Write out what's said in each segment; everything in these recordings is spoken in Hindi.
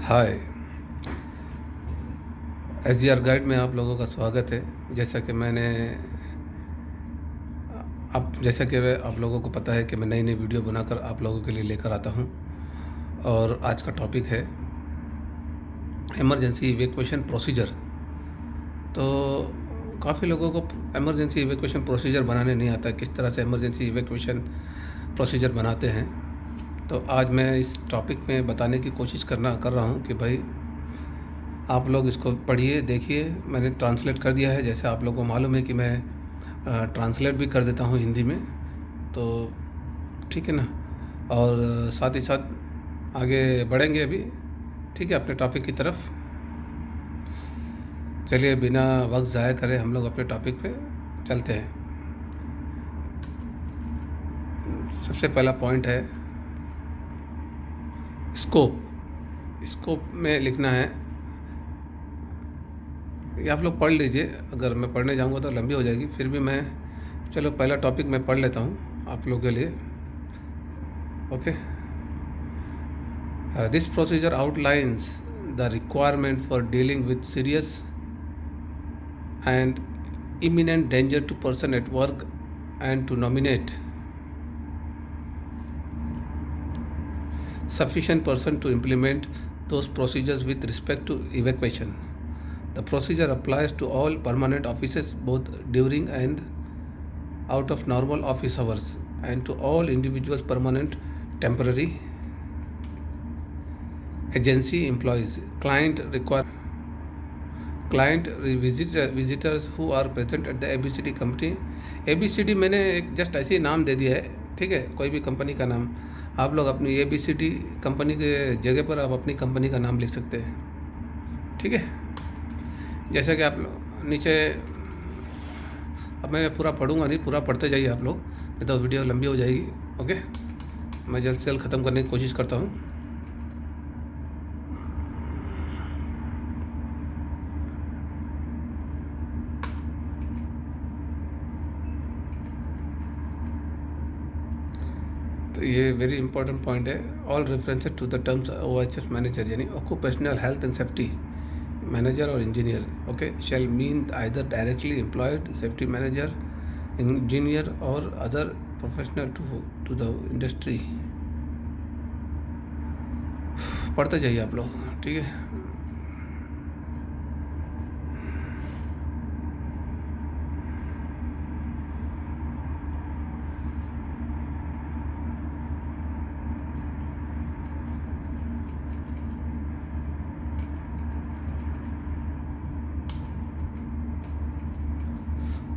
हाय। SGR गाइड में आप लोगों का स्वागत है। जैसा कि मैंने जैसा कि आप लोगों को पता है कि मैं नई नई वीडियो बनाकर आप लोगों के लिए लेकर आता हूं। और आज का टॉपिक है इमरजेंसी इवैक्यूएशन प्रोसीजर। तो काफ़ी लोगों को इमरजेंसी इवैक्यूएशन प्रोसीजर बनाने नहीं आता, किस तरह से इमरजेंसी इवैक्यूएशन प्रोसीजर बनाते हैं। तो आज मैं इस टॉपिक में बताने की कोशिश कर रहा हूं कि भाई आप लोग इसको पढ़िए, देखिए। मैंने ट्रांसलेट कर दिया है। जैसे आप लोगों को मालूम है कि मैं ट्रांसलेट भी कर देता हूँ हिंदी में, तो ठीक है ना। और साथ ही साथ आगे बढ़ेंगे अभी, ठीक है, अपने टॉपिक की तरफ। चलिए बिना वक्त ज़ाया करे हम लोग अपने टॉपिक पे चलते हैं। सबसे पहला पॉइंट है स्कोप। स्कोप में लिखना है, ये आप लोग पढ़ लीजिए। अगर मैं पढ़ने जाऊंगा तो लंबी हो जाएगी, फिर भी मैं चलो पहला टॉपिक मैं पढ़ लेता हूँ आप लोगों के लिए। Okay. This procedure outlines the requirement for dealing with serious and imminent danger to person at work and to nominate sufficient person to implement those procedures with respect to evacuation. The procedure applies to all permanent offices both during and out of normal office hours and to all individuals permanent, temporary, agency employees, visitors who are present at the ABCD company. ABCD मैंने एक जस्ट ऐसे ही नाम दे दिया है, ठीक है। कोई भी कंपनी का नाम आप लोग अपनी ABCD कंपनी के जगह पर आप अपनी कंपनी का नाम लिख सकते हैं, ठीक है। जैसा कि आप लोग नीचे, अब मैं पूरा पढ़ूंगा नहीं, पूरा पढ़ते जाइए आप लोग, नहीं तो वीडियो लंबी हो जाएगी। ओके, मैं जल्द से जल्द ख़त्म करने की कोशिश करता हूँ। तो ये वेरी इंपॉर्टेंट पॉइंट है। All references to the terms OHS manager यानी occupational health and safety manager और engineer, okay, shall mean either directly employed safety manager, engineer और other professional to the industry. पढ़ते जाइए आप लोग, ठीक है।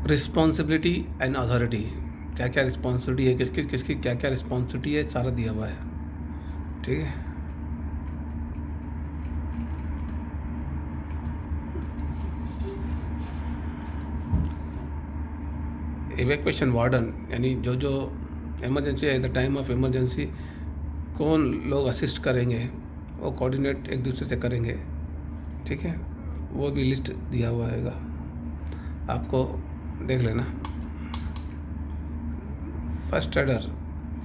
रिस्पॉन्सिबिलिटी एंड अथॉरिटी, क्या क्या रिस्पॉन्सिबिलिटी है, किसकी किसकी क्या क्या रिस्पॉन्सिबिलिटी है, सारा दिया हुआ है, ठीक है। इवैक्यूएशन वार्डन यानी जो जो emergency at the time of emergency कौन लोग असिस्ट करेंगे, वो कोऑर्डिनेट एक दूसरे से करेंगे, ठीक है। वो भी लिस्ट दिया हुआ है, आपको देख लेना। फर्स्ट एडर,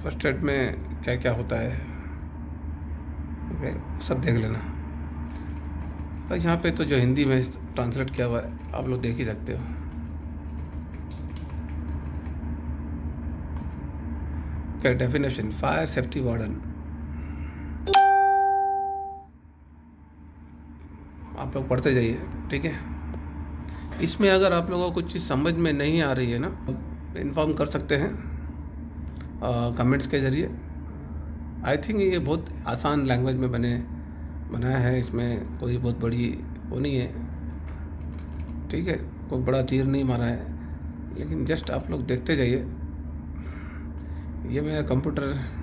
फर्स्ट एड में क्या क्या होता है, सब देख लेना। भाई यहाँ पे तो जो हिंदी में ट्रांसलेट किया हुआ है आप लोग देख ही सकते हो। क्या डेफिनेशन, फायर सेफ्टी वार्डन, आप लोग पढ़ते जाइए, ठीक है। इसमें अगर आप लोगों को कुछ चीज़ समझ में नहीं आ रही है ना, इन्फॉर्म कर सकते हैं कमेंट्स के ज़रिए। आई थिंक ये बहुत आसान लैंग्वेज में बनाया है, इसमें कोई बहुत बड़ी वो नहीं है, ठीक है। कोई बड़ा तीर नहीं मारा है, लेकिन जस्ट आप लोग देखते जाइए। ये मेरा कंप्यूटर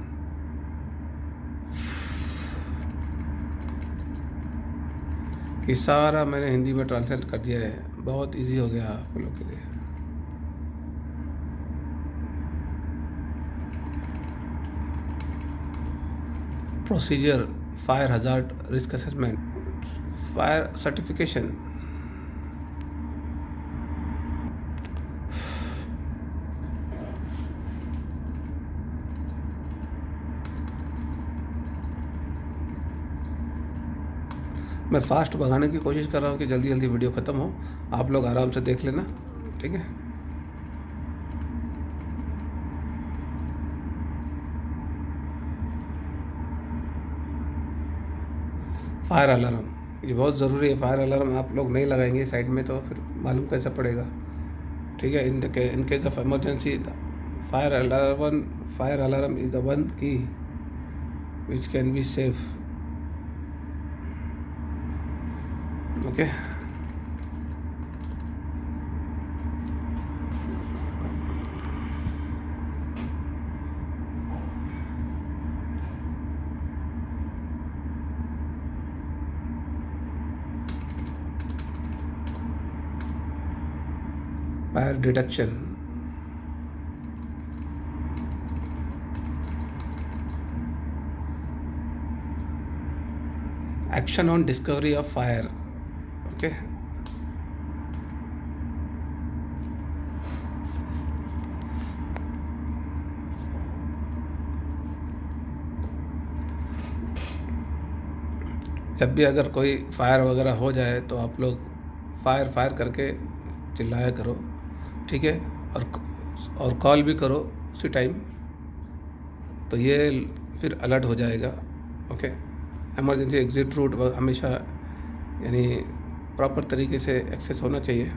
ये सारा मैंने हिंदी में ट्रांसलेट कर दिया है, बहुत इजी हो गया आप लोग के लिए। Procedure, fire hazard risk assessment, fire certification, मैं फ़ास्ट भगाने की कोशिश कर रहा हूँ कि जल्दी जल्दी वीडियो ख़त्म हो, आप लोग आराम से देख लेना, ठीक है। फायर अलार्म, ये बहुत ज़रूरी है। फायर अलार्म आप लोग नहीं लगाएंगे साइड में तो फिर मालूम कैसे पड़ेगा, ठीक है। In case of emergency, fire alarm is the one key which can be safe, okay. Fire detection, action on discovery of fire, okay. जब भी अगर कोई फायर वगैरह हो जाए तो आप लोग फायर फायर करके चिल्लाया करो, ठीक है। और कॉल भी करो उसी टाइम, तो ये फिर अलर्ट हो जाएगा, ओके। इमरजेंसी एग्ज़िट रूट हमेशा यानी प्रॉपर तरीके से एक्सेस होना चाहिए।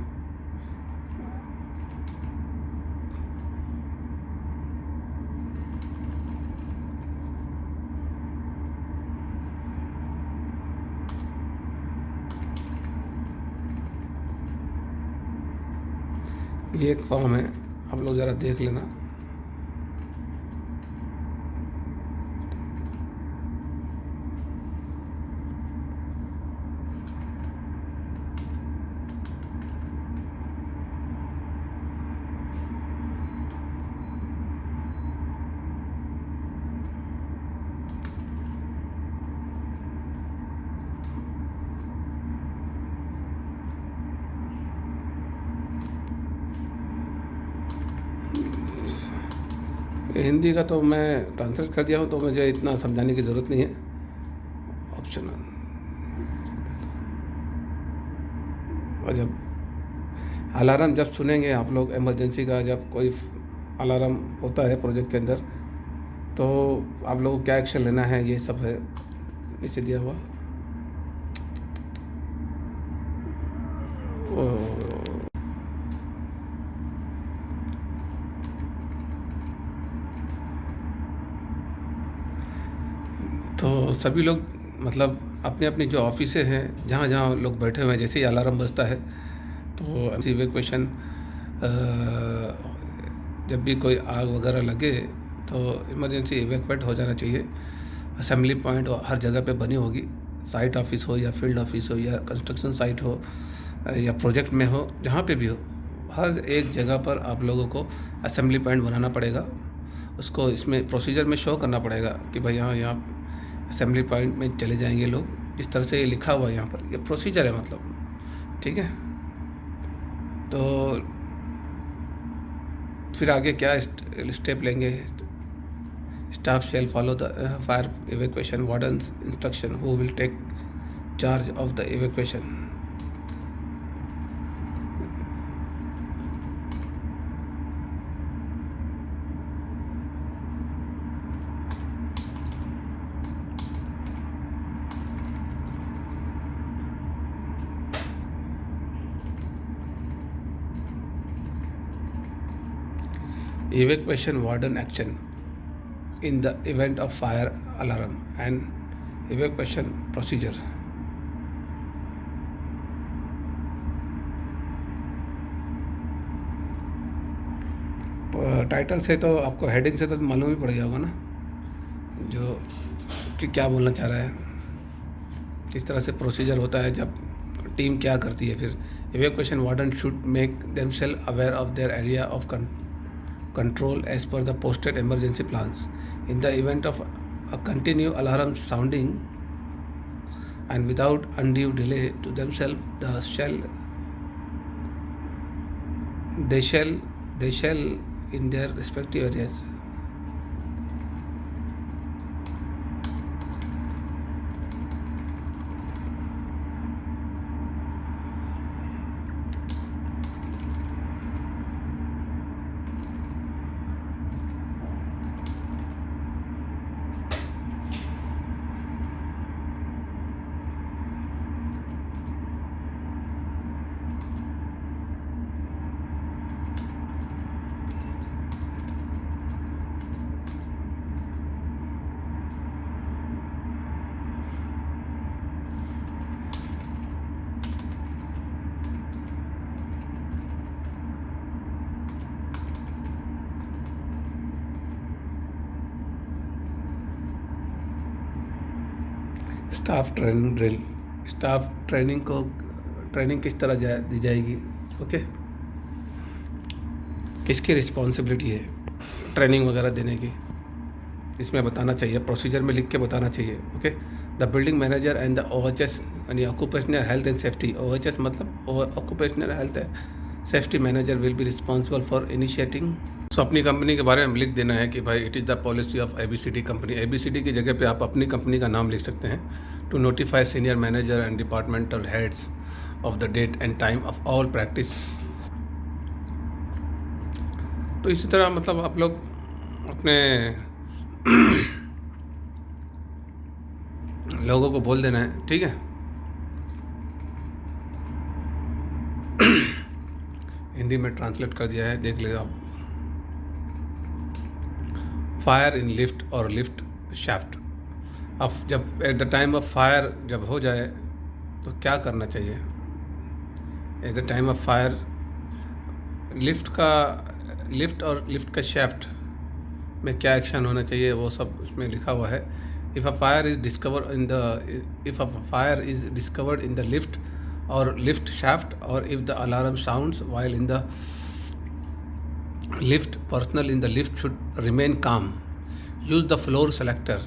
ये एक फॉर्म है, आप लोग ज़रा देख लेना। हिंदी का तो मैं ट्रांसलेट कर दिया हूँ, तो मुझे इतना समझाने की ज़रूरत नहीं है। ऑप्शन, और जब अलार्म जब सुनेंगे आप लोग इमरजेंसी का, जब कोई अलार्म होता है प्रोजेक्ट के अंदर, तो आप लोगों को क्या एक्शन लेना है, ये सब है नीचे दिया हुआ। तो सभी लोग मतलब अपनी अपनी जो ऑफिसें हैं, जहाँ जहाँ लोग बैठे हुए हैं, जैसे ही अलार्म बजता है तो इवैक्यूएशन, जब भी कोई आग वगैरह लगे तो इमरजेंसी इवैक्यूएट हो जाना चाहिए। असेंबली पॉइंट हर जगह पे बनी होगी, साइट ऑफिस हो या फील्ड ऑफिस हो या कंस्ट्रक्शन साइट हो या प्रोजेक्ट में हो, जहाँ पे भी हो, हर एक जगह पर आप लोगों को असेंबली पॉइंट बनाना पड़ेगा। उसको इसमें प्रोसीजर में शो करना पड़ेगा कि भाई यहाँ असेंबली पॉइंट में चले जाएंगे लोग, इस तरह से ये लिखा हुआ है यहाँ पर, ये प्रोसीजर है मतलब, ठीक है। तो फिर आगे क्या स्टेप लेंगे? Staff shall follow the fire evacuation wardens instruction who will take charge of the evacuation. Evacuation warden action in the event of fire alarm and evacuation procedure. Title से तो आपको, हेडिंग से तो मालूम ही पड़ गया होगा ना जो कि क्या बोलना चाह रहा है, किस तरह से प्रोसीजर होता है, जब टीम क्या करती है। फिर evacuation warden should make themselves aware of their area of control as per the posted emergency plans. In the event of a continued alarm sounding and without undue delay to themselves, they shall in their respective areas. Staff training drill, staff training को ट्रेनिंग किस तरह दी जाएगी, ओके, किसकी रिस्पॉन्सिबिलिटी है ट्रेनिंग वगैरह देने की, इसमें बताना चाहिए, प्रोसीजर में लिख के बताना चाहिए, okay. The building manager and the OHS यानी occupational health and safety, OHS मतलब occupational health safety manager will be responsible for initiating. So अपनी कंपनी के बारे में लिख देना है कि भाई it is the policy of ABCD company. ABCD की जगह पे आप अपनी कंपनी का नाम लिख सकते हैं। To notify senior manager and departmental heads of the date and time of all practice. तो इसी तरह मतलब आप लोग अपने लोगों को बोल देना है, ठीक है। हिंदी में ट्रांसलेट कर दिया है, देख ले आप। फायर इन लिफ्ट और लिफ्ट शाफ्ट। अब जब at the time of fire जब हो जाए तो क्या करना चाहिए? At the time of fire lift और लिफ्ट का शाफ्ट में क्या एक्शन होना चाहिए वो सब उसमें लिखा हुआ है। If a fire is discovered in the lift और लिफ्ट शाफ्ट और if the alarm sounds while in the lift, personnel in the lift should remain calm. Use the floor selector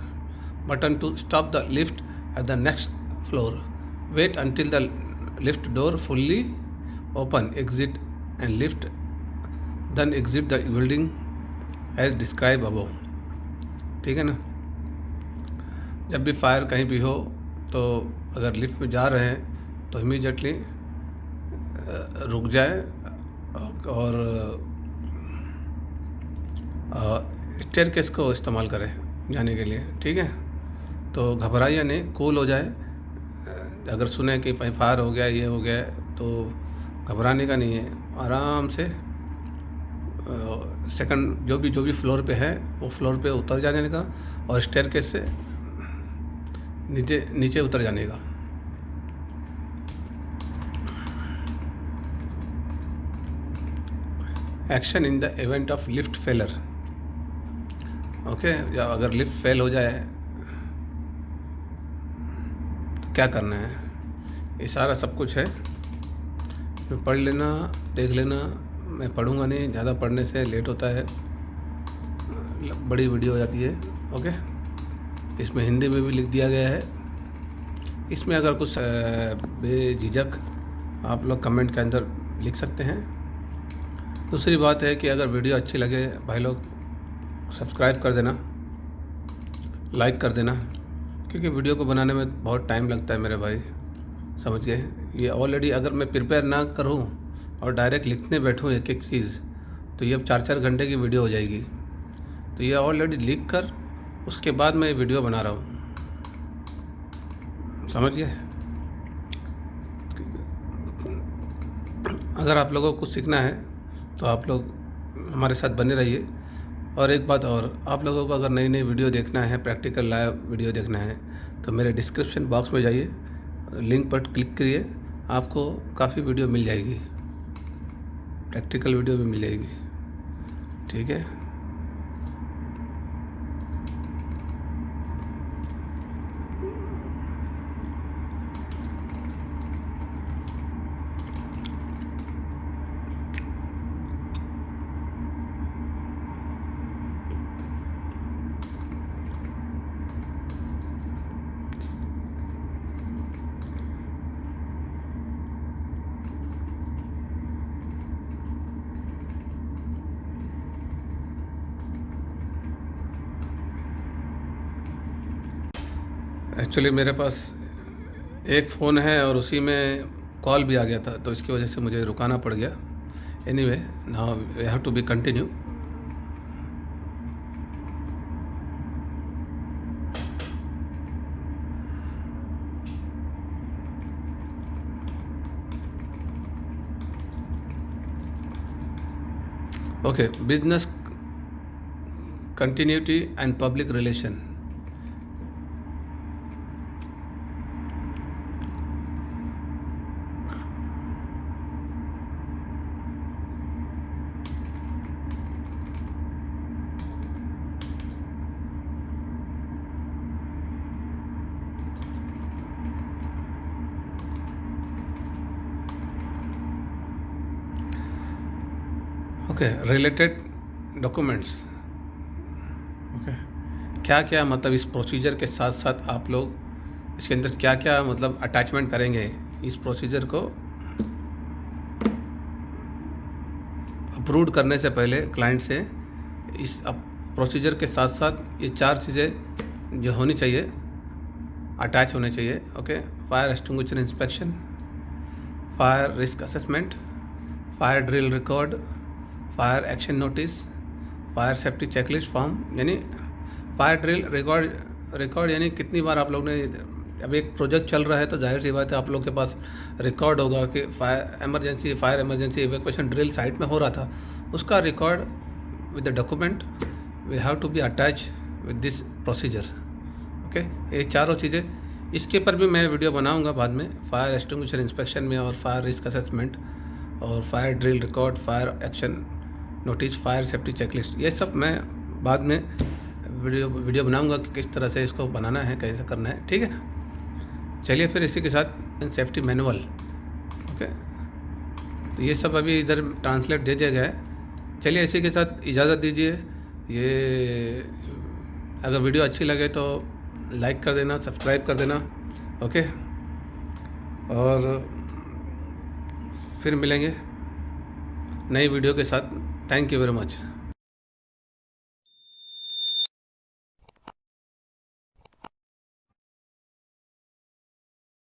button to stop the lift at the next floor. Wait until the lift door fully open, exit and lift, then exit the building as described above. ठीक है ना। जब भी फायर कहीं भी हो तो अगर लिफ्ट में जा रहे हैं तो इमीडिएटली रुक जाए और स्टेयरकेस को इस्तेमाल करें जाने के लिए, ठीक है। तो घबराइए नहीं, कूल हो जाए। अगर सुने कि फायर हो गया, ये हो गया, तो घबराने का नहीं है, आराम से सेकंड जो भी फ्लोर पे है वो फ्लोर पे उतर जाने का और स्टेयरकेस से नीचे उतर जाने का। Action in the event of lift failure, okay. या अगर लिफ्ट फेल हो जाए तो क्या करना है, ये सारा सब कुछ है। तो पढ़ लेना, देख लेना। मैं पढ़ूंगा नहीं, ज़्यादा पढ़ने से लेट होता है, बड़ी वीडियो हो जाती है, ओके। इसमें हिंदी में भी लिख दिया गया है। इसमें अगर कुछ बेझिझक आप लोग कमेंट के अंदर लिख सकते हैं। दूसरी बात है कि अगर वीडियो अच्छी लगे भाई लोग सब्सक्राइब कर देना, लाइक कर देना, क्योंकि वीडियो को बनाने में बहुत टाइम लगता है मेरे भाई, समझ गए। ये ऑलरेडी अगर मैं प्रिपेयर ना करूं और डायरेक्ट लिखने बैठूं एक एक चीज़ तो ये अब 4-4 घंटे की वीडियो हो जाएगी। तो ये ऑलरेडी लिख कर उसके बाद मैं वीडियो बना रहा हूँ, समझ गए। अगर आप लोगों को कुछ सीखना है तो आप लोग हमारे साथ बने रहिए। और एक बात और, आप लोगों को अगर नई नई वीडियो देखना है, प्रैक्टिकल लाइव वीडियो देखना है, तो मेरे डिस्क्रिप्शन बॉक्स में जाइए, लिंक पर क्लिक करिए, आपको काफ़ी वीडियो मिल जाएगी, प्रैक्टिकल वीडियो भी मिल जाएगी, ठीक है। एक्चुअली मेरे पास एक फ़ोन है और उसी में कॉल भी आ गया था, तो इसकी वजह से मुझे रुकाना पड़ गया। Anyway, now we have to be continue. Okay, business continuity and public relation. Okay, related documents. Okay, क्या क्या मतलब इस प्रोसीजर के साथ साथ आप लोग इसके अंदर क्या क्या मतलब अटैचमेंट करेंगे इस प्रोसीजर को अप्रूव करने से पहले क्लाइंट से। इस प्रोसीजर के साथ साथ ये 4 चीज़ें जो होनी चाहिए, अटैच होने चाहिए। Okay, fire extinguisher inspection, fire risk assessment, fire drill record, fire action notice, fire safety checklist form. यानी फायर ड्रिल रिकॉर्ड यानी कितनी बार आप लोग ने, अब एक प्रोजेक्ट चल रहा है तो जाहिर सी बात है आप लोग के पास रिकॉर्ड होगा कि fire emergency evacuation drill site में हो रहा था, उसका record with the document we have to be attach with this procedure. Okay, ये चारों चीज़ें, इसके ऊपर भी मैं वीडियो बनाऊंगा बाद में, फायर एक्सटिंग्विशर इंस्पेक्शन में और फायर रिस्क असेसमेंट और fire drill record, fire action notice, fire safety checklist, ये सब मैं बाद में वीडियो बनाऊंगा कि किस तरह से इसको बनाना है, कैसे करना है। ठीक है, चलिए फिर इसी के साथ सेफ्टी मैनुअल। ओके, तो ये सब अभी इधर ट्रांसलेट दे दिया गया है। चलिए इसी के साथ इजाज़त दीजिए। ये अगर वीडियो अच्छी लगे तो लाइक कर देना, सब्सक्राइब कर देना। ओके, और फिर मिलेंगे नई वीडियो के साथ। Thank you very much.